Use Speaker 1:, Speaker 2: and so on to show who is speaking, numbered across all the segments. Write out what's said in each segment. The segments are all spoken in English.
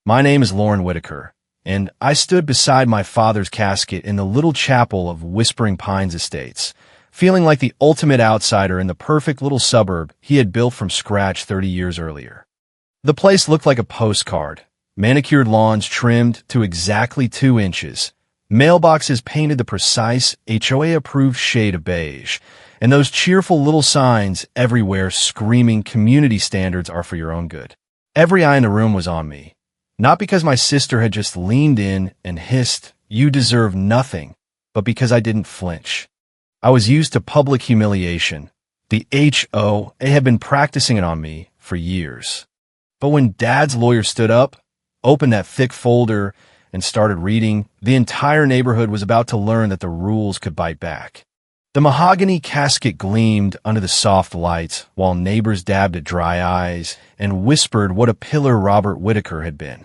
Speaker 1: My name is Lauren Whitaker, and I stood beside my father's casket in the little chapel of Whispering Pines Estates, feeling like the ultimate outsider in the perfect little suburb he had built from scratch 30 years earlier. The place looked like a postcard, manicured lawns trimmed to exactly 2 inches, mailboxes painted the precise HOA-approved shade of beige, and those cheerful little signs everywhere screaming community standards are for your own good. Every eye in the room was on me. Not because my sister had just leaned in and hissed, "You deserve nothing," but because I didn't flinch. I was used to public humiliation. The HOA had been practicing it on me for years. But when Dad's lawyer stood up, opened that thick folder, and started reading, the entire neighborhood was about to learn that the rules could bite back. The mahogany casket gleamed under the soft lights while neighbors dabbed at dry eyes and whispered what a pillar Robert Whitaker had been.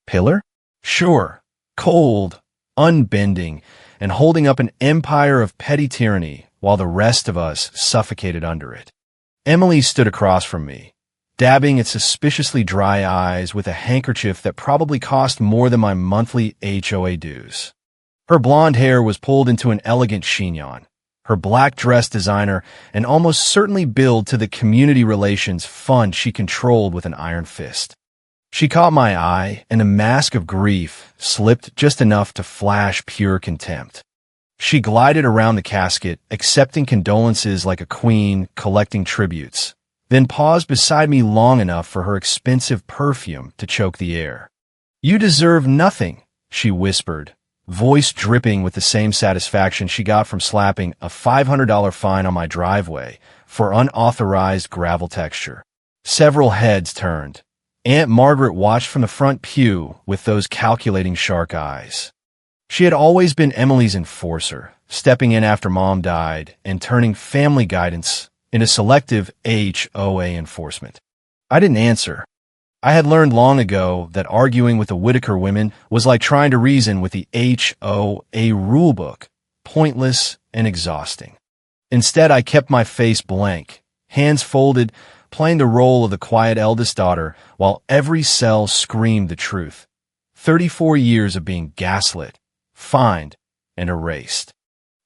Speaker 1: Pillar? Sure. Cold, unbending, and holding up an empire of petty tyranny while the rest of us suffocated under it. Emily stood across from me, dabbing at suspiciously dry eyes with a handkerchief that probably cost more than my monthly HOA dues. Her blonde hair was pulled into an elegant chignon, her black dress designer and almost certainly billed to the community relations fund she controlled with an iron fist. She caught my eye, and a mask of grief slipped just enough to flash pure contempt. She glided around the casket, accepting condolences like a queen collecting tributes, then paused beside me long enough for her expensive perfume to choke the air. "You deserve nothing," she whispered, voice dripping with the same satisfaction she got from slapping a $500 fine on my driveway for unauthorized gravel texture. Several heads turned. Aunt Margaret watched from the front pew with those calculating shark eyes. She had always been Emily's enforcer, stepping in after Mom died and turning family guidance into selective HOA enforcement. I didn't answer. I had learned long ago that arguing with the Whitaker women was like trying to reason with the HOA rulebook, pointless and exhausting. Instead, I kept my face blank, hands folded, playing the role of the quiet eldest daughter while every cell screamed the truth. 34 years of being gaslit, fined, and erased.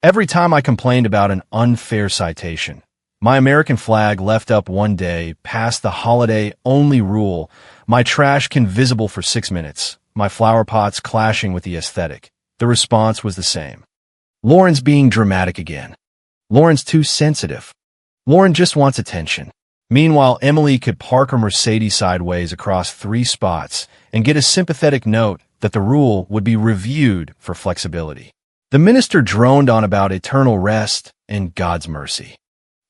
Speaker 1: Every time I complained about an unfair citation, my American flag left up one day past the holiday-only rule, my trash can visible for 6 minutes, my flower pots clashing with the aesthetic. The response was the same. Lauren's being dramatic again. Lauren's too sensitive. Lauren just wants attention. Meanwhile, Emily could park her Mercedes sideways across 3 spots and get a sympathetic note that the rule would be reviewed for flexibility. The minister droned on about eternal rest and God's mercy.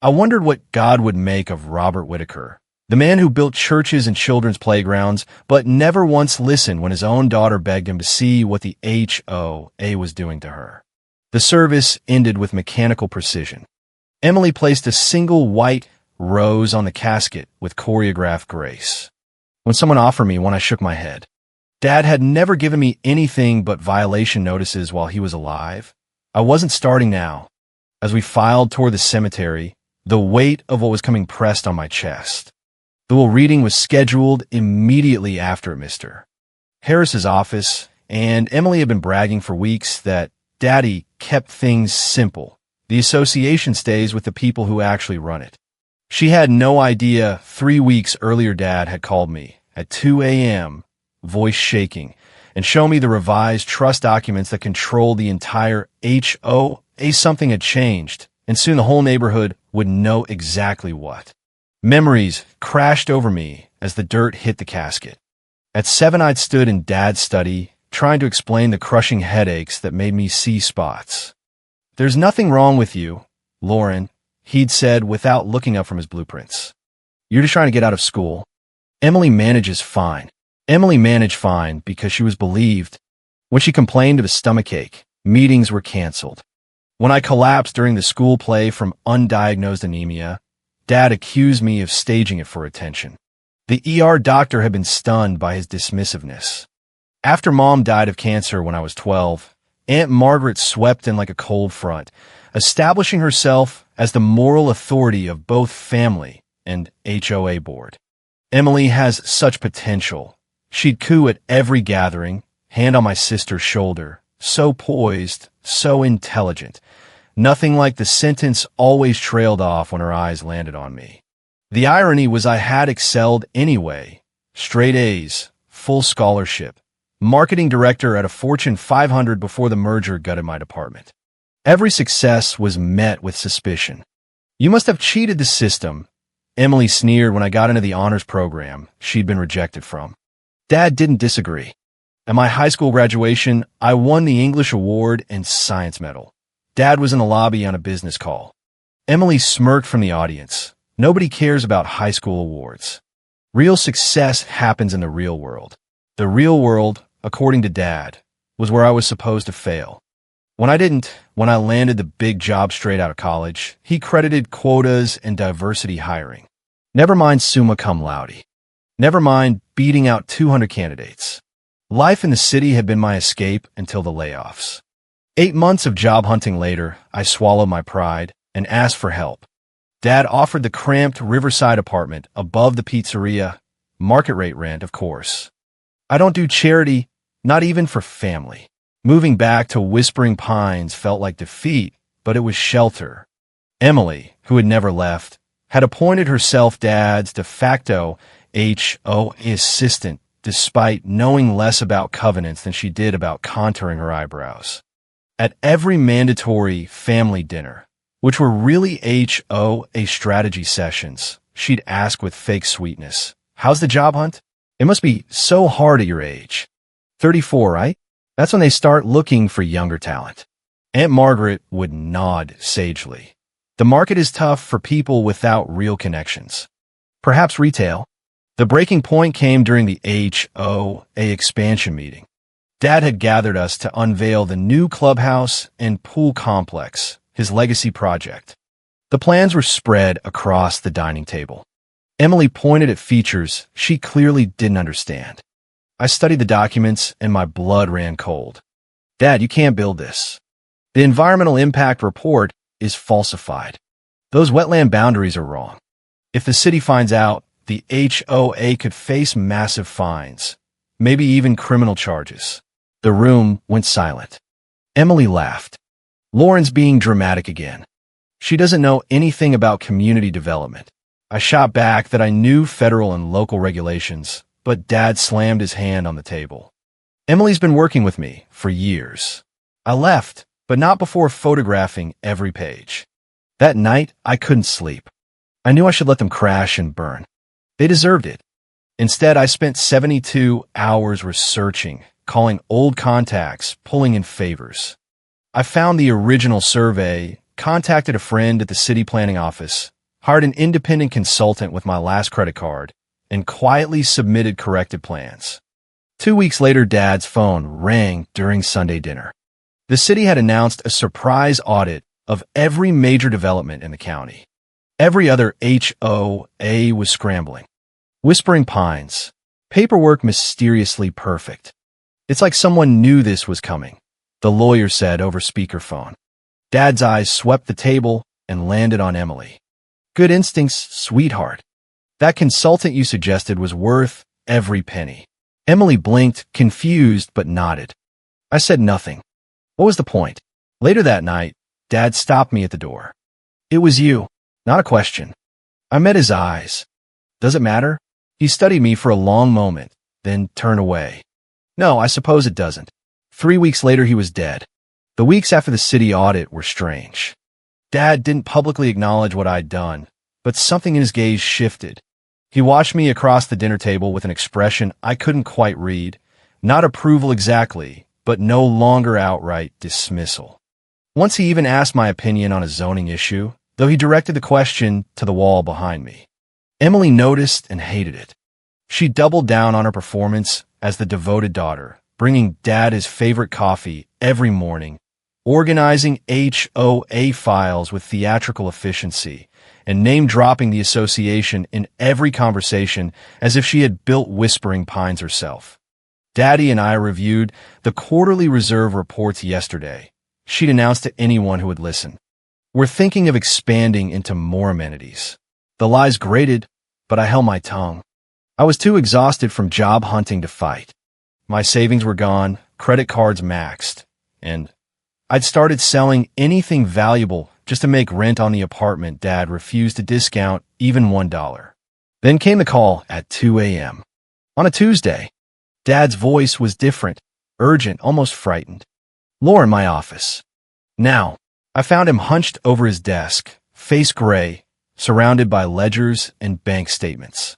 Speaker 1: I wondered what God would make of Robert Whitaker, the man who built churches and children's playgrounds, but never once listened when his own daughter begged him to see what the HOA was doing to her. The service ended with mechanical precision. Emily placed a single white rose on the casket with choreographed grace. When someone offered me one, I shook my head. Dad had never given me anything but violation notices while he was alive. I wasn't starting now. As we filed toward the cemetery, the weight of what was coming pressed on my chest. The will reading was scheduled immediately after Mr. Harris's office, and Emily had been bragging for weeks that Daddy kept things simple. The association stays with the people who actually run it. She had no idea 3 weeks earlier Dad had called me at 2 a.m., voice shaking, and shown me the revised trust documents that controlled the entire HOA. Something had changed, and soon the whole neighborhood would know exactly what. Memories crashed over me as the dirt hit the casket. At 7, I'd stood in Dad's study, trying to explain the crushing headaches that made me see spots. "There's nothing wrong with you, Lauren," he'd said without looking up from his blueprints. "You're just trying to get out of school. Emily manages fine." Emily managed fine because she was believed. When she complained of a stomachache, meetings were canceled. When I collapsed during the school play from undiagnosed anemia, Dad accused me of staging it for attention. The ER doctor had been stunned by his dismissiveness. After Mom died of cancer when I was 12, Aunt Margaret swept in like a cold front, establishing herself as the moral authority of both family and HOA board. "Emily has such potential," She'd coo at every gathering, hand on my sister's shoulder, so poised, so intelligent. Nothing like the sentence always trailed off when her eyes landed on me. The irony was I had excelled anyway. Straight A's, full scholarship, marketing director at a Fortune 500 before the merger gutted my department. Every success was met with suspicion. You must have cheated the system. Emily sneered when I got into the honors program she'd been rejected from. Dad didn't disagree. At my high school graduation, I won the English award and science medal. Dad was in the lobby on a business call. Emily smirked from the audience. Nobody cares about high school awards. Real success happens in the real world. The real world, according to Dad, was where I was supposed to fail. When I landed the big job straight out of college, he credited quotas and diversity hiring. Never mind summa cum laude. Never mind beating out 200 candidates. Life in the city had been my escape until the layoffs. 8 months of job hunting later, I swallowed my pride and asked for help. Dad offered the cramped Riverside apartment above the pizzeria, market rate rent, of course. I don't do charity, not even for family. Moving back to Whispering Pines felt like defeat, but it was shelter. Emily, who had never left, had appointed herself Dad's de facto HOA assistant, despite knowing less about covenants than she did about contouring her eyebrows. At every mandatory family dinner, which were really HOA strategy sessions, she'd ask with fake sweetness, "How's the job hunt? It must be so hard at your age. 34, right? That's when they start looking for younger talent." Aunt Margaret would nod sagely. The market is tough for people without real connections. Perhaps retail. The breaking point came during the HOA expansion meeting. Dad had gathered us to unveil the new clubhouse and pool complex, his legacy project. The plans were spread across the dining table. Emily pointed at features she clearly didn't understand. I studied the documents and my blood ran cold. "Dad, you can't build this. The environmental impact report is falsified. Those wetland boundaries are wrong. If the city finds out, the HOA could face massive fines, maybe even criminal charges." The room went silent. Emily laughed. "Lauren's being dramatic again. She doesn't know anything about community development." I shot back that I knew federal and local regulations, but Dad slammed his hand on the table. "Emily's been working with me for years." I left, but not before photographing every page. That night, I couldn't sleep. I knew I should let them crash and burn. They deserved it. Instead, I spent 72 hours researching, calling old contacts, pulling in favors. I found the original survey, contacted a friend at the city planning office, hired an independent consultant with my last credit card, and quietly submitted corrected plans. 2 weeks later, Dad's phone rang during Sunday dinner. The city had announced a surprise audit of every major development in the county. Every other HOA was scrambling. Whispering Pines. Paperwork mysteriously perfect. "It's like someone knew this was coming," the lawyer said over speakerphone. Dad's eyes swept the table and landed on Emily. "Good instincts, sweetheart. That consultant you suggested was worth every penny." Emily blinked, confused, but nodded. I said nothing. What was the point? Later that night, Dad stopped me at the door. "It was you, not a question." I met his eyes. "Does it matter?" He studied me for a long moment, then turned away. "No, I suppose it doesn't." 3 weeks later, he was dead. The weeks after the city audit were strange. Dad didn't publicly acknowledge what I'd done, but something in his gaze shifted. He watched me across the dinner table with an expression I couldn't quite read, not approval exactly, but no longer outright dismissal. Once he even asked my opinion on a zoning issue, though he directed the question to the wall behind me. Emily noticed and hated it. She doubled down on her performance as the devoted daughter, bringing Dad his favorite coffee every morning, organizing HOA files with theatrical efficiency, and name-dropping the association in every conversation as if she had built Whispering Pines herself. Daddy and I reviewed the quarterly reserve reports yesterday. She'd announced to anyone who would listen. "We're thinking of expanding into more amenities." The lies grated, but I held my tongue. I was too exhausted from job hunting to fight. My savings were gone, credit cards maxed, and I'd started selling anything valuable just to make rent on the apartment Dad refused to discount even $1. Then came the call at 2 a.m. On a Tuesday. Dad's voice was different, urgent, almost frightened. "Lauren, my office." Now, I found him hunched over his desk, face gray, surrounded by ledgers and bank statements.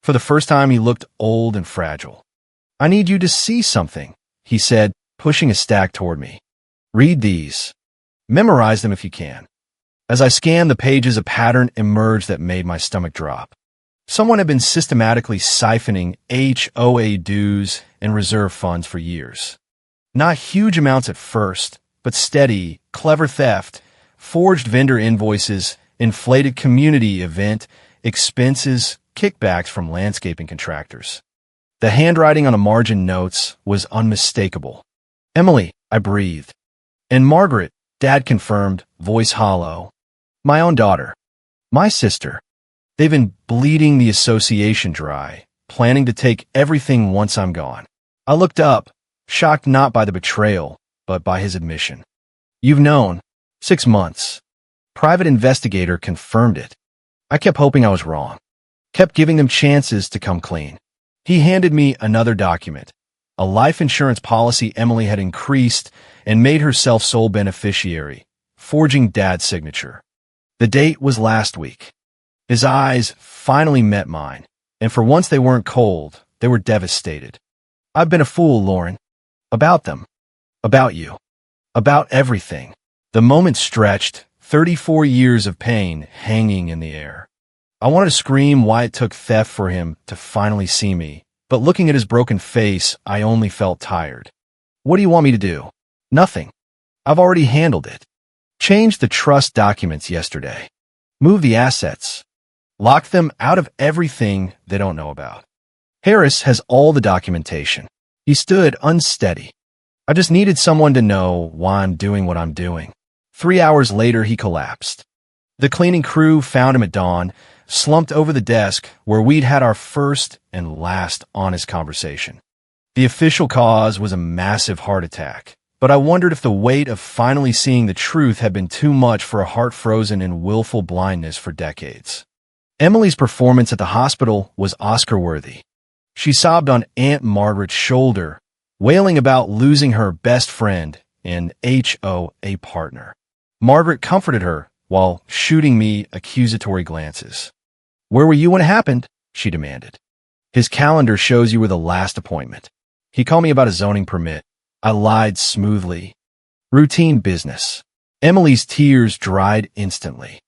Speaker 1: For the first time, he looked old and fragile. "I need you to see something," he said, pushing a stack toward me. "Read these. Memorize them if you can." As I scanned the pages, a pattern emerged that made my stomach drop. Someone had been systematically siphoning HOA dues and reserve funds for years. Not huge amounts at first, but steady, clever theft, forged vendor invoices, inflated community event expenses, kickbacks from landscaping contractors. The handwriting on the margin notes was unmistakable. "Emily," I breathed. "And Margaret," Dad confirmed, voice hollow. "My own daughter. My sister. They've been bleeding the association dry, planning to take everything once I'm gone." I looked up, shocked not by the betrayal, but by his admission. "You've known. 6 months. Private investigator confirmed it." I kept hoping I was wrong. Kept giving them chances to come clean. He handed me another document, a life insurance policy Emily had increased and made herself sole beneficiary, forging Dad's signature. The date was last week. His eyes finally met mine, and for once they weren't cold, they were devastated. "I've been a fool, Lauren. About them. About you. About everything." The moment stretched, 34 years of pain hanging in the air. I wanted to scream why it took theft for him to finally see me, but looking at his broken face, I only felt tired. "What do you want me to do?" "Nothing. I've already handled it. Changed the trust documents yesterday. Moved the assets. Locked them out of everything they don't know about. Harris has all the documentation." He stood unsteady. "I just needed someone to know why I'm doing what I'm doing." 3 hours later, he collapsed. The cleaning crew found him at dawn, slumped over the desk where we'd had our first and last honest conversation. The official cause was a massive heart attack, but I wondered if the weight of finally seeing the truth had been too much for a heart frozen in willful blindness for decades. Emily's performance at the hospital was Oscar-worthy. She sobbed on Aunt Margaret's shoulder, wailing about losing her best friend and HOA partner. Margaret comforted her while shooting me accusatory glances. "Where were you when it happened?" she demanded. "His calendar shows you were the last appointment. He called me about a zoning permit." I lied smoothly. "Routine business." Emily's tears dried instantly.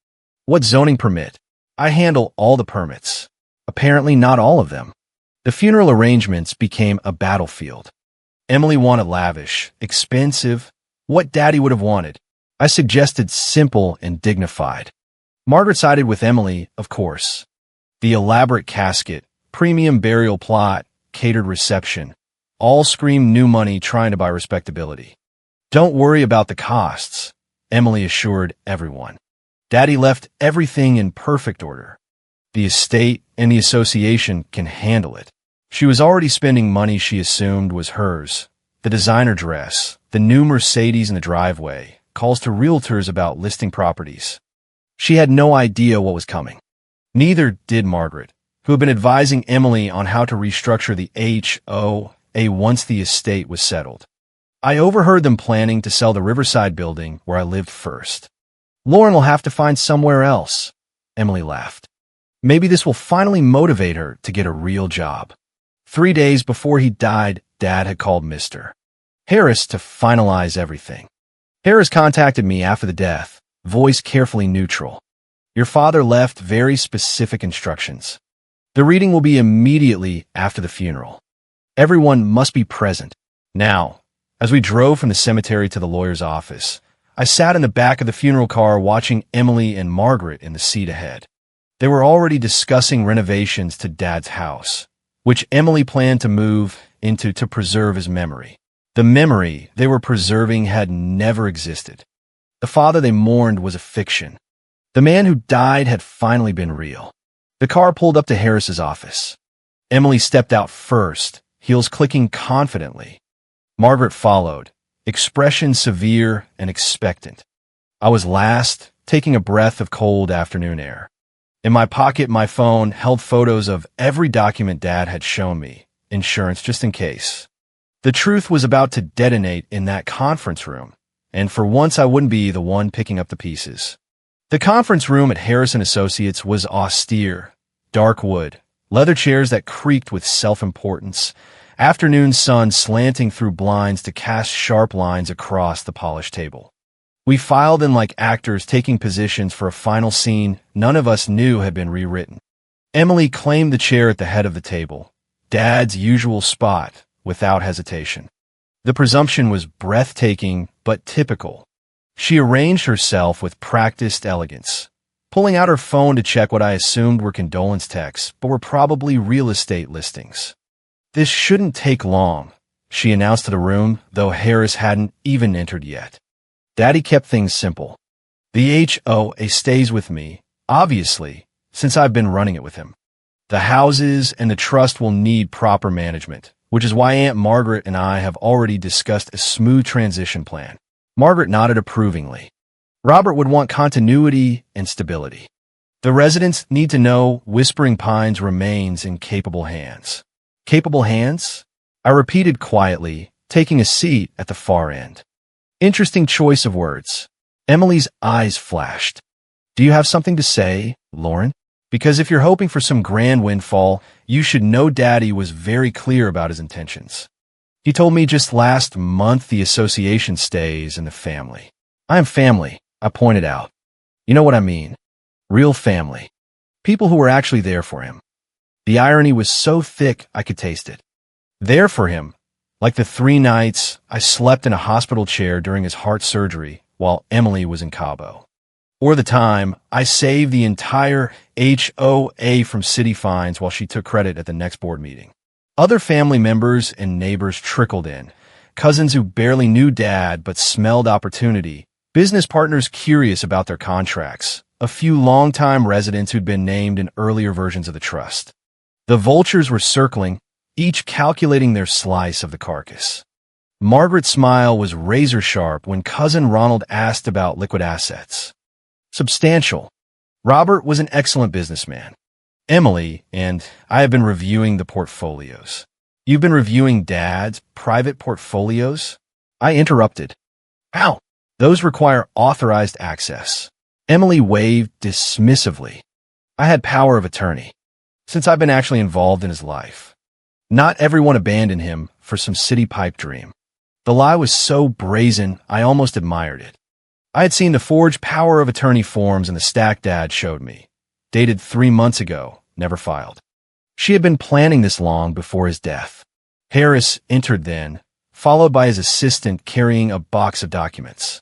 Speaker 1: "What zoning permit? I handle all the permits." Apparently not all of them. The funeral arrangements became a battlefield. Emily wanted lavish, expensive, what Daddy would have wanted. I suggested simple and dignified. Margaret sided with Emily, of course. The elaborate casket, premium burial plot, catered reception, all screamed new money trying to buy respectability. "Don't worry about the costs," Emily assured everyone. Daddy left everything in perfect order. The estate and the association can handle it. She was already spending money she assumed was hers. The designer dress, the new Mercedes in the driveway, calls to realtors about listing properties. She had no idea what was coming. Neither did Margaret, who had been advising Emily on how to restructure the HOA once the estate was settled. I overheard them planning to sell the Riverside building where I lived first. "Lauren will have to find somewhere else," Emily laughed. "Maybe this will finally motivate her to get a real job." 3 days before he died, Dad had called Mr. Harris to finalize everything. Harris contacted me after the death, voice carefully neutral. "Your father left very specific instructions. The reading will be immediately after the funeral. Everyone must be present." Now, as we drove from the cemetery to the lawyer's office, I sat in the back of the funeral car watching Emily and Margaret in the seat ahead. They were already discussing renovations to Dad's house, which Emily planned to move into to preserve his memory. The memory they were preserving had never existed. The father they mourned was a fiction. The man who died had finally been real. The car pulled up to Harris's office. Emily stepped out first, heels clicking confidently. Margaret followed, expression severe and expectant. I was last, taking a breath of cold afternoon air. In my pocket, my phone held photos of every document Dad had shown me, insurance just in case. The truth was about to detonate in that conference room, and for once I wouldn't be the one picking up the pieces. The conference room at Harris & Associates was austere, dark wood, leather chairs that creaked with self-importance, afternoon sun slanting through blinds to cast sharp lines across the polished table. We filed in like actors taking positions for a final scene none of us knew had been rewritten. Emily claimed the chair at the head of the table, Dad's usual spot, without hesitation. The presumption was breathtaking but typical. She arranged herself with practiced elegance, pulling out her phone to check what I assumed were condolence texts, but were probably real estate listings. "This shouldn't take long," she announced to the room, though Harris hadn't even entered yet. Daddy kept things simple. The HOA stays with me, obviously, since I've been running it with him. The houses and the trust will need proper management, which is why Aunt Margaret and I have already discussed a smooth transition plan. Margaret nodded approvingly. Robert would want continuity and stability. The residents need to know Whispering Pines remains in capable hands. Capable hands? I repeated quietly, taking a seat at the far end. Interesting choice of words. Emily's eyes flashed. "Do you have something to say, Lauren? Because if you're hoping for some grand windfall, you should know Daddy was very clear about his intentions. He told me just last month the association stays in the family." "I am family," I pointed out. "You know what I mean. Real family. People who were actually there for him." The irony was so thick I could taste it. There for him. Like the 3 nights I slept in a hospital chair during his heart surgery while Emily was in Cabo. Or the time I saved the entire HOA from city fines while she took credit at the next board meeting. Other family members and neighbors trickled in, cousins who barely knew Dad but smelled opportunity, business partners curious about their contracts, a few longtime residents who'd been named in earlier versions of the trust. The vultures were circling, each calculating their slice of the carcass. Margaret's smile was razor-sharp when Cousin Ronald asked about liquid assets. Substantial. Robert was an excellent businessman. Emily and I have been reviewing the portfolios. "You've been reviewing Dad's private portfolios?" I interrupted. "How? Those require authorized access." Emily waved dismissively. "I had power of attorney, since I've been actually involved in his life. Not everyone abandoned him for some city pipe dream." The lie was so brazen, I almost admired it. I had seen the forged power of attorney forms in the stack Dad showed me, dated 3 months ago, never filed. She had been planning this long before his death. Harris entered then, followed by his assistant carrying a box of documents.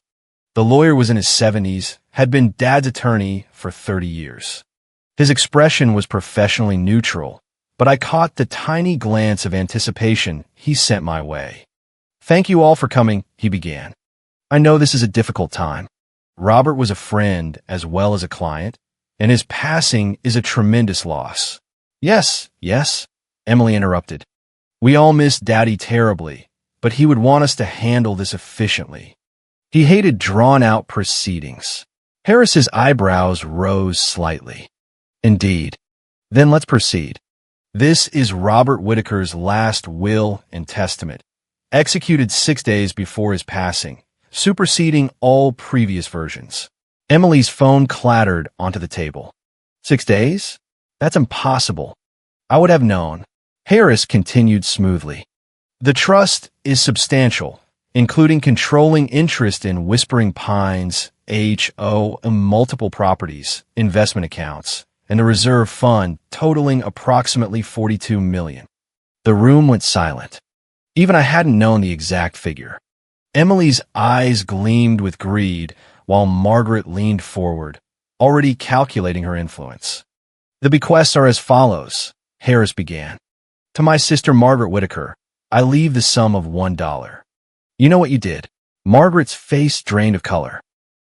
Speaker 1: The lawyer was in his 70s, had been Dad's attorney for 30 years. His expression was professionally neutral, but I caught the tiny glance of anticipation he sent my way. "Thank you all for coming," he began. "I know this is a difficult time. Robert was a friend as well as a client, and his passing is a tremendous loss." Yes, Emily interrupted. "We all miss Daddy terribly, but he would want us to handle this efficiently. He hated drawn-out proceedings." Harris's eyebrows rose slightly. "Indeed. Then let's proceed. This is Robert Whitaker's last will and testament, executed 6 days before his passing, superseding all previous versions." Emily's phone clattered onto the table. 6 days? That's impossible. I would have known. Harris continued smoothly. "The trust is substantial, including controlling interest in Whispering Pines, HOA, multiple properties, investment accounts, and the reserve fund totaling approximately $42 million. The room went silent. Even I hadn't known the exact figure. Emily's eyes gleamed with greed, while Margaret leaned forward, already calculating her influence. "The bequests are as follows," Harris began. "To my sister Margaret Whitaker, I leave the sum of $1. You know what you did." Margaret's face drained of color.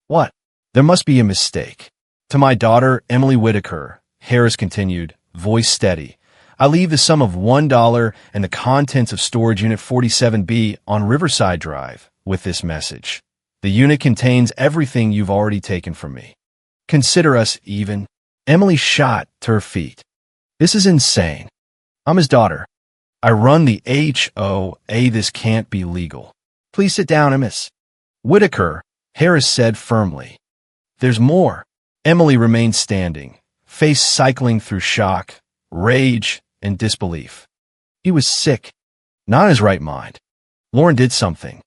Speaker 1: "What? There must be a mistake." "To my daughter, Emily Whitaker," Harris continued, voice steady, I leave the sum of $1 and the contents of storage unit 47B on Riverside Drive with this message. The unit contains everything you've already taken from me. Consider us even. Emily shot to her feet. This is insane. I'm his daughter. I run the HOA. This can't be legal. Please sit down, Miss Whitaker, Harris said firmly. There's more. Emily remained standing, face cycling through shock, rage, and disbelief. He was sick, not in his right mind. Lauren did something.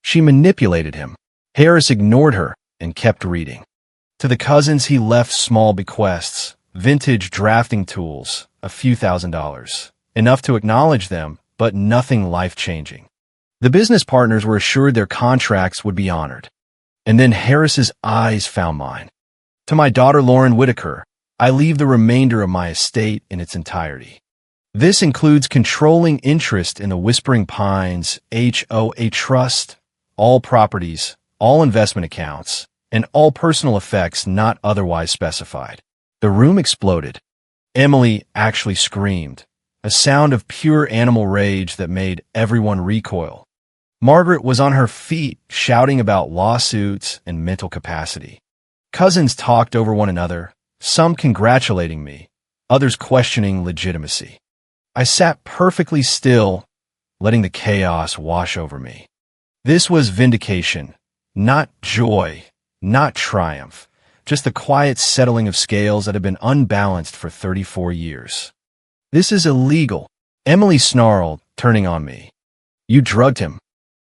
Speaker 1: She manipulated him. Harris ignored her and kept reading. To the cousins, he left small bequests, vintage drafting tools, a few $1,000s, enough to acknowledge them, but nothing life-changing. The business partners were assured their contracts would be honored. And then Harris's eyes found mine. To my daughter Lauren Whitaker, I leave the remainder of my estate in its entirety. This includes controlling interest in the Whispering Pines HOA Trust, all properties, all investment accounts, and all personal effects not otherwise specified. The room exploded. Emily actually screamed, a sound of pure animal rage that made everyone recoil. Margaret was on her feet, shouting about lawsuits and mental capacity. Cousins talked over one another, some congratulating me, others questioning legitimacy. I sat perfectly still, letting the chaos wash over me. This was vindication, not joy, not triumph, just the quiet settling of scales that had been unbalanced for 34 years. This is illegal, Emily snarled, turning on me. You drugged him.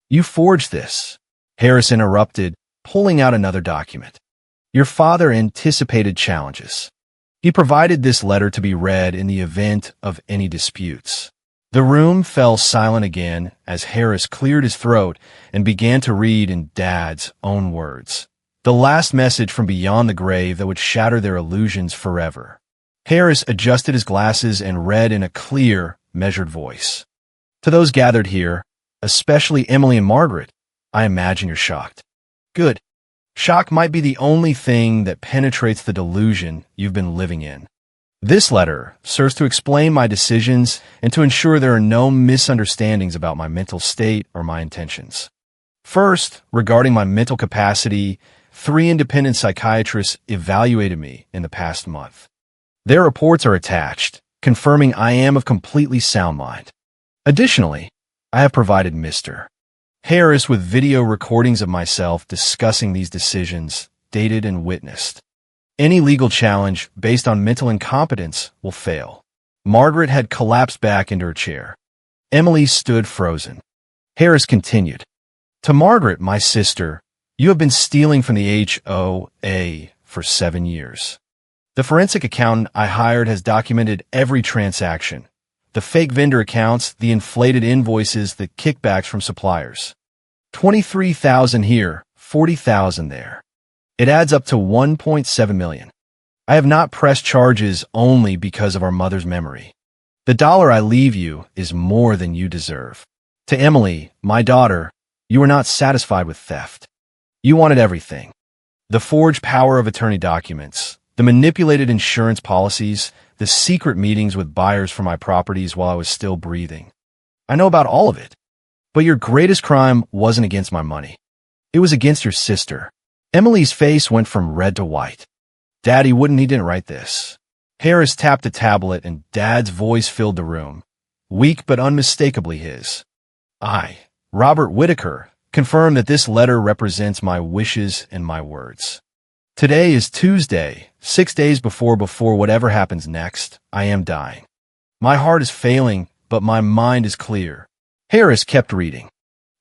Speaker 1: You forged this. Harris interrupted, pulling out another document. Your father anticipated challenges. He provided this letter to be read in the event of any disputes. The room fell silent again as Harris cleared his throat and began to read in Dad's own words. The last message from beyond the grave that would shatter their illusions forever. Harris adjusted his glasses and read in a clear, measured voice. To those gathered here, especially Emily and Margaret, I imagine you're shocked. Good. Shock might be the only thing that penetrates the delusion you've been living in. This letter serves to explain my decisions and to ensure there are no misunderstandings about my mental state or my intentions. First, regarding my mental capacity, 3 independent psychiatrists evaluated me in the past month. Their reports are attached, confirming I am of completely sound mind. Additionally, I have provided Mr. Harris with video recordings of myself discussing these decisions, dated and witnessed. Any legal challenge based on mental incompetence will fail. Margaret had collapsed back into her chair. Emily stood frozen. Harris continued. To Margaret, my sister, you have been stealing from the HOA for 7 years. The forensic accountant I hired has documented every transaction. The fake vendor accounts, the inflated invoices, the kickbacks from suppliers. $23,000 here, $40,000 there. It adds up to $1.7 million. I have not pressed charges only because of our mother's memory. The dollar I leave you is more than you deserve. To Emily, my daughter, you were not satisfied with theft. You wanted everything. The forged power of attorney documents, the manipulated insurance policies, the secret meetings with buyers for my properties while I was still breathing. I know about all of it. But your greatest crime wasn't against my money. It was against your sister. Emily's face went from red to white. Daddy he didn't write this. Harris tapped a tablet and Dad's voice filled the room, weak but unmistakably his. I, Robert Whitaker, confirm that this letter represents my wishes and my words. Today is Tuesday, 6 days before whatever happens next, I am dying. My heart is failing, but my mind is clear. Harris kept reading.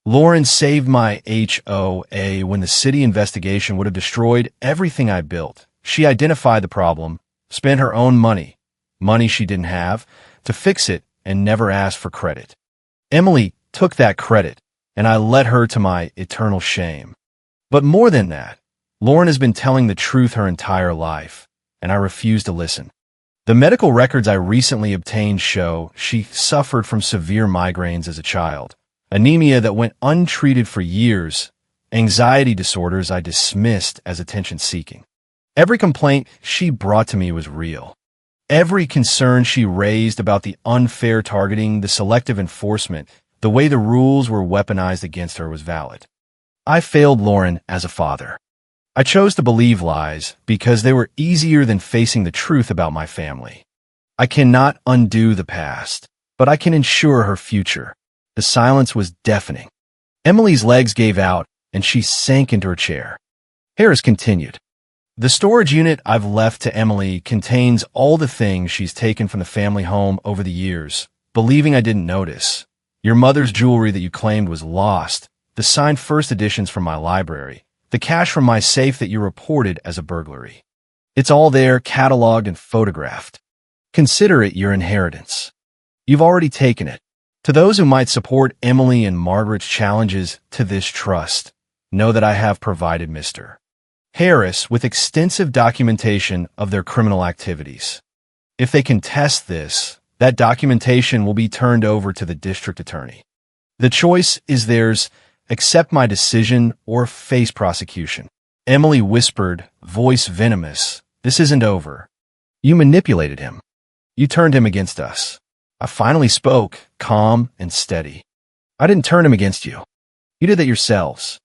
Speaker 1: Lauren saved my HOA when the city investigation would have destroyed everything I built. She identified the problem, spent her own money she didn't have, to fix it and never asked for credit. Emily took that credit, and I led her to my eternal shame. But more than that, Lauren has been telling the truth her entire life, and I refuse to listen. The medical records I recently obtained show she suffered from severe migraines as a child, anemia that went untreated for years, anxiety disorders I dismissed as attention-seeking. Every complaint she brought to me was real. Every concern she raised about the unfair targeting, the selective enforcement, the way the rules were weaponized against her was valid. I failed Lauren as a father. I chose to believe lies because they were easier than facing the truth about my family. I cannot undo the past, but I can ensure her future. The silence was deafening. Emily's legs gave out, and she sank into her chair. Harris continued. The storage unit I've left to Emily contains all the things she's taken from the family home over the years, believing I didn't notice. Your mother's jewelry that you claimed was lost, the signed first editions from my library, the cash from my safe that you reported as a burglary. It's all there, cataloged and photographed. Consider it your inheritance. You've already taken it. To those who might support Emily and Margaret's challenges to this trust, know that I have provided Mr. Harris with extensive documentation of their criminal activities. If they contest this, that documentation will be turned over to the district attorney. The choice is theirs: accept my decision or face prosecution. Emily whispered, voice venomous, this isn't over. You manipulated him. You turned him against us. I finally spoke, calm and steady. I didn't turn him against you. You did that yourselves.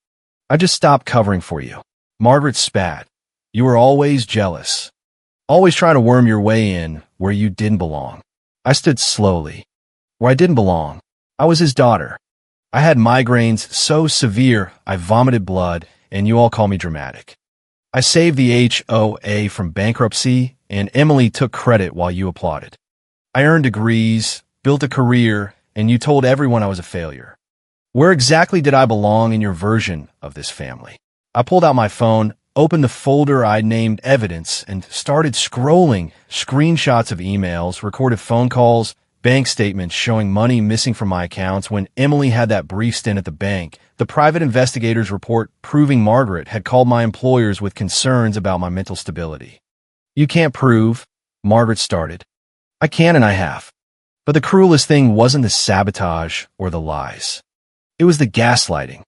Speaker 1: I just stopped covering for you. Margaret spat. You were always jealous. Always trying to worm your way in where you didn't belong. I stood slowly. Where I didn't belong. I was his daughter. I had migraines so severe I vomited blood, and you all call me dramatic. I saved the HOA from bankruptcy, and Emily took credit while you applauded. I earned degrees, built a career, and you told everyone I was a failure. Where exactly did I belong in your version of this family? I pulled out my phone, opened the folder I'd named Evidence, and started scrolling screenshots of emails, recorded phone calls, bank statements showing money missing from my accounts when Emily had that brief stint at the bank, the private investigator's report proving Margaret had called my employers with concerns about my mental stability. You can't prove, Margaret started. I can and I have. But the cruelest thing wasn't the sabotage or the lies. It was the gaslighting.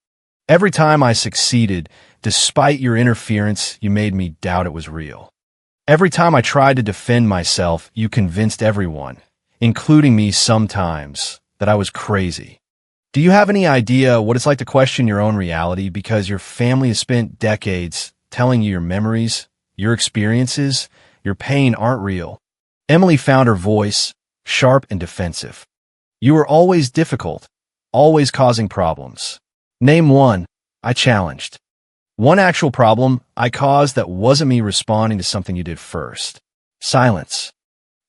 Speaker 1: Every time I succeeded, despite your interference, you made me doubt it was real. Every time I tried to defend myself, you convinced everyone, including me sometimes, that I was crazy. Do you have any idea what it's like to question your own reality because your family has spent decades telling you your memories, your experiences, your pain aren't real? Emily found her voice, sharp and defensive. You were always difficult, always causing problems. Name one, I challenged. One actual problem I caused that wasn't me responding to something you did first. Silence.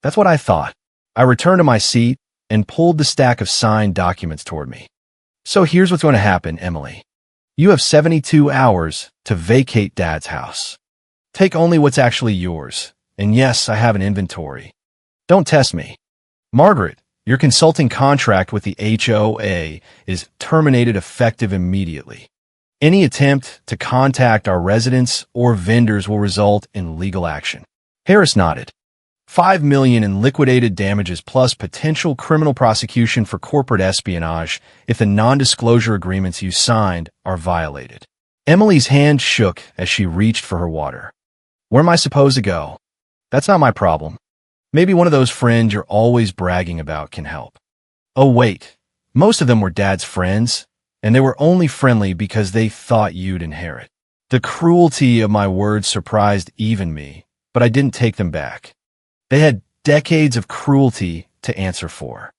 Speaker 1: That's what I thought. I returned to my seat and pulled the stack of signed documents toward me. So here's what's going to happen, Emily. You have 72 hours to vacate Dad's house. Take only what's actually yours. And yes, I have an inventory. Don't test me. Margaret, your consulting contract with the HOA is terminated effective immediately. Any attempt to contact our residents or vendors will result in legal action. Harris nodded. $5 million in liquidated damages plus potential criminal prosecution for corporate espionage if the non-disclosure agreements you signed are violated. Emily's hand shook as she reached for her water. Where am I supposed to go? That's not my problem. Maybe one of those friends you're always bragging about can help. Oh wait, most of them were Dad's friends, and they were only friendly because they thought you'd inherit. The cruelty of my words surprised even me, but I didn't take them back. They had decades of cruelty to answer for.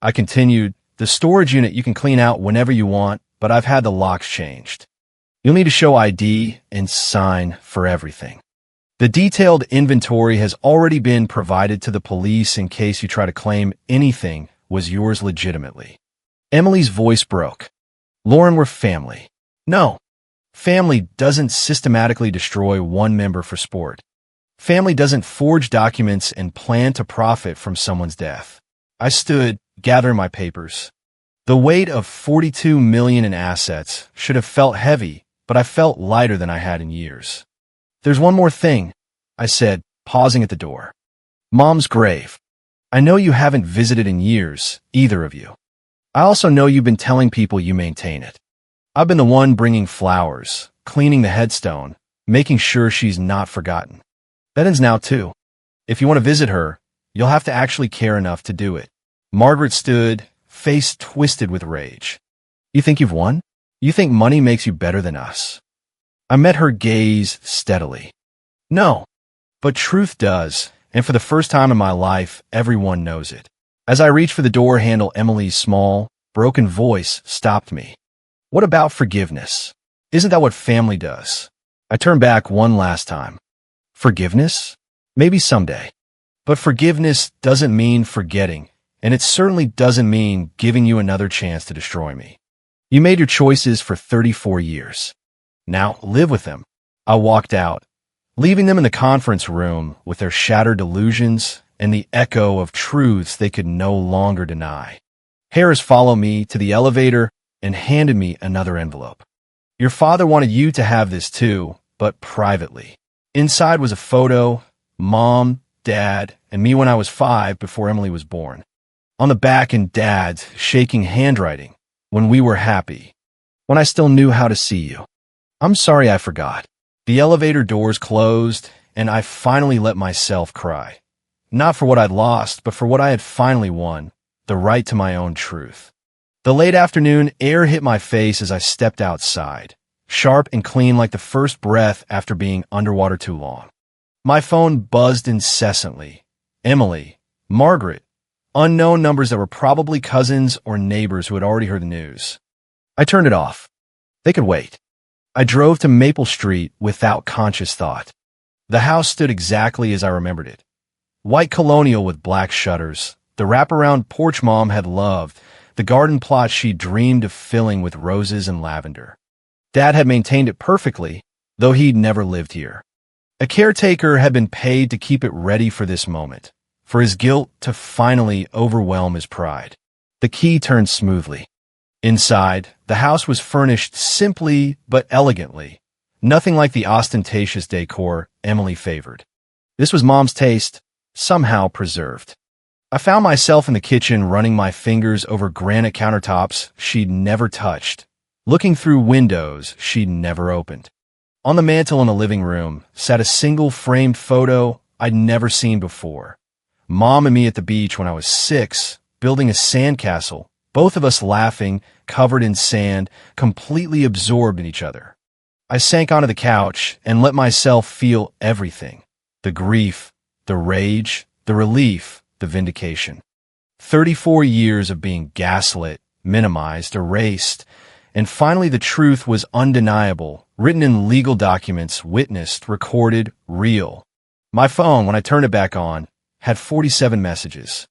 Speaker 1: I continued, the storage unit you can clean out whenever you want, but I've had the locks changed. You'll need to show ID and sign for everything. The detailed inventory has already been provided to the police in case you try to claim anything was yours legitimately. Emily's voice broke. Lauren, we're family. No. Family doesn't systematically destroy one member for sport. Family doesn't forge documents and plan to profit from someone's death. I stood, gathering my papers. The weight of $42 million in assets should have felt heavy, but I felt lighter than I had in years. There's one more thing, I said, pausing at the door. Mom's grave. I know you haven't visited in years, either of you. I also know you've been telling people you maintain it. I've been the one bringing flowers, cleaning the headstone, making sure she's not forgotten. That ends now, too. If you want to visit her, You'll have to actually care enough to do it. Margaret stood, face twisted with rage. You think you've won? You think money makes you better than us? I met her gaze steadily. No, but truth does, and for the first time in my life, everyone knows it. As I reached for the door handle, Emily's small, broken voice stopped me. What about forgiveness? Isn't that what family does? I turned back one last time. Forgiveness? Maybe someday. But forgiveness doesn't mean forgetting, and it certainly doesn't mean giving you another chance to destroy me. You made your choices for 34 years. Now live with them. I walked out, leaving them in the conference room with their shattered delusions and the echo of truths they could no longer deny. Harris followed me to the elevator and handed me another envelope. Your father wanted you to have this too, but privately. Inside was a photo, Mom, Dad, and me when I was 5 before Emily was born. On the back in Dad's shaking handwriting, when we were happy, when I still knew how to see you. I'm sorry I forgot. The elevator doors closed, and I finally let myself cry. Not for what I'd lost, but for what I had finally won, the right to my own truth. The late afternoon air hit my face as I stepped outside, sharp and clean like the first breath after being underwater too long. My phone buzzed incessantly. Emily, Margaret, unknown numbers that were probably cousins or neighbors who had already heard the news. I turned it off. They could wait. I drove to Maple Street without conscious thought. The house stood exactly as I remembered it. White colonial with black shutters, the wraparound porch Mom had loved, the garden plot she dreamed of filling with roses and lavender. Dad had maintained it perfectly, though he'd never lived here. A caretaker had been paid to keep it ready for this moment, for his guilt to finally overwhelm his pride. The key turned smoothly. Inside, the house was furnished simply but elegantly, nothing like the ostentatious decor Emily favored. This was Mom's taste, somehow preserved. I found myself in the kitchen running my fingers over granite countertops she'd never touched, looking through windows she'd never opened. On the mantel in the living room sat a single framed photo I'd never seen before. Mom and me at the beach when I was 6, building a sandcastle, both of us laughing, covered in sand, completely absorbed in each other. I sank onto the couch and let myself feel everything. The grief, the rage, the relief, the vindication. 34 years of being gaslit, minimized, erased, and finally the truth was undeniable, written in legal documents, witnessed, recorded, real. My phone, when I turned it back on, had 47 messages.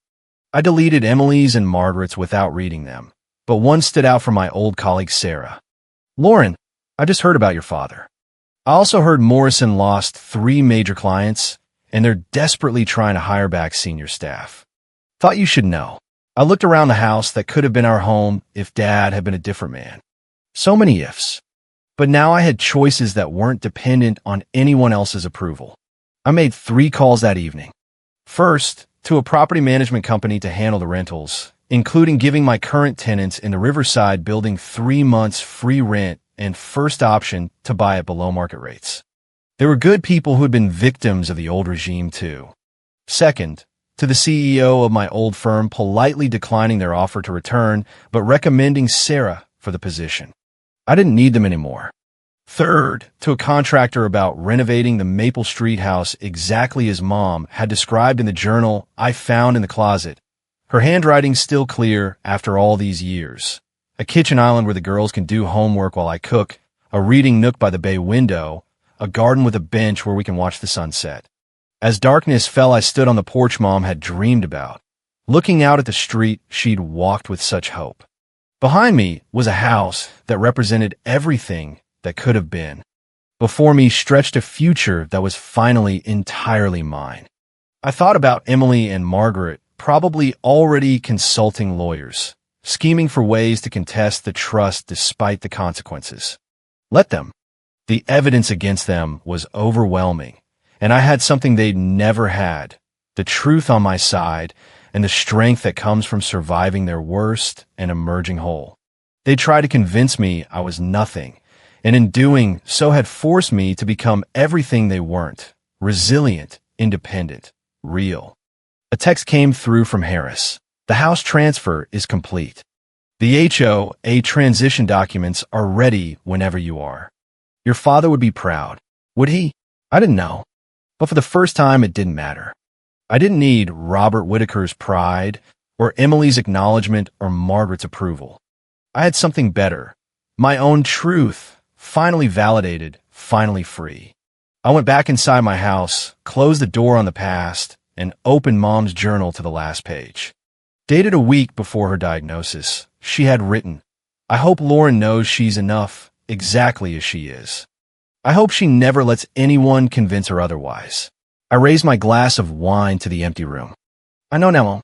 Speaker 1: I deleted Emily's and Margaret's without reading them, but one stood out from my old colleague Sarah. Lauren, I just heard about your father. I also heard Morrison lost 3 major clients, and they're desperately trying to hire back senior staff. Thought you should know. I looked around the house that could have been our home if Dad had been a different man. So many ifs. But now I had choices that weren't dependent on anyone else's approval. I made 3 calls that evening. First, to a property management company to handle the rentals, including giving my current tenants in the Riverside building 3 months free rent and first option to buy at below market rates. They were good people who had been victims of the old regime too. Second, to the CEO of my old firm politely declining their offer to return, but recommending Sarah for the position. I didn't need them anymore. Third, to a contractor about renovating the Maple Street house exactly as Mom had described in the journal I found in the closet. Her handwriting still clear after all these years. A kitchen island where the girls can do homework while I cook, a reading nook by the bay window, a garden with a bench where we can watch the sunset. As darkness fell, I stood on the porch Mom had dreamed about, looking out at the street she'd walked with such hope. Behind me was a house that represented everything that could have been. Before me stretched a future that was finally entirely mine. I thought about Emily and Margaret, probably already consulting lawyers, scheming for ways to contest the trust despite the consequences. Let them. The evidence against them was overwhelming, and I had something they'd never had, the truth on my side and the strength that comes from surviving their worst and emerging whole. They tried to convince me I was nothing, and in doing so had forced me to become everything they weren't: resilient, independent, real. A text came through from Harris. The house transfer is complete. The HOA transition documents are ready whenever you are. Your father would be proud. Would he? I didn't know. But for the first time, it didn't matter. I didn't need Robert Whitaker's pride, or Emily's acknowledgement, or Margaret's approval. I had something better. My own truth, finally validated, finally free. I went back inside my house, closed the door on the past, and opened Mom's journal to the last page. Dated a week before her diagnosis, she had written, "I hope Lauren knows she's enough, exactly as she is. I hope she never lets anyone convince her otherwise." I raised my glass of wine to the empty room. I know now,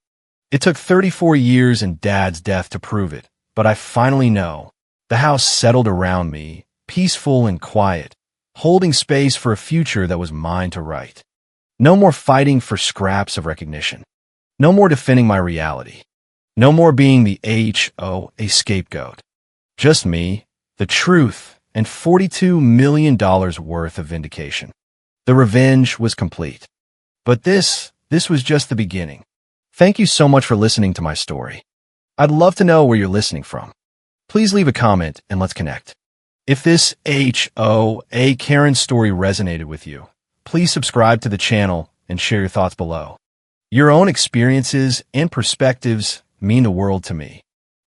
Speaker 1: it took 34 years and Dad's death to prove it, but I finally know. The house settled around me, peaceful and quiet, holding space for a future that was mine to write. No more fighting for scraps of recognition. No more defending my reality. No more being the HOA scapegoat. Just me, the truth, and $42 million worth of vindication. The revenge was complete. But this was just the beginning. Thank you so much for listening to my story. I'd love to know where you're listening from. Please leave a comment and let's connect. If this HOA Karen story resonated with you, please subscribe to the channel and share your thoughts below. Your own experiences and perspectives mean the world to me.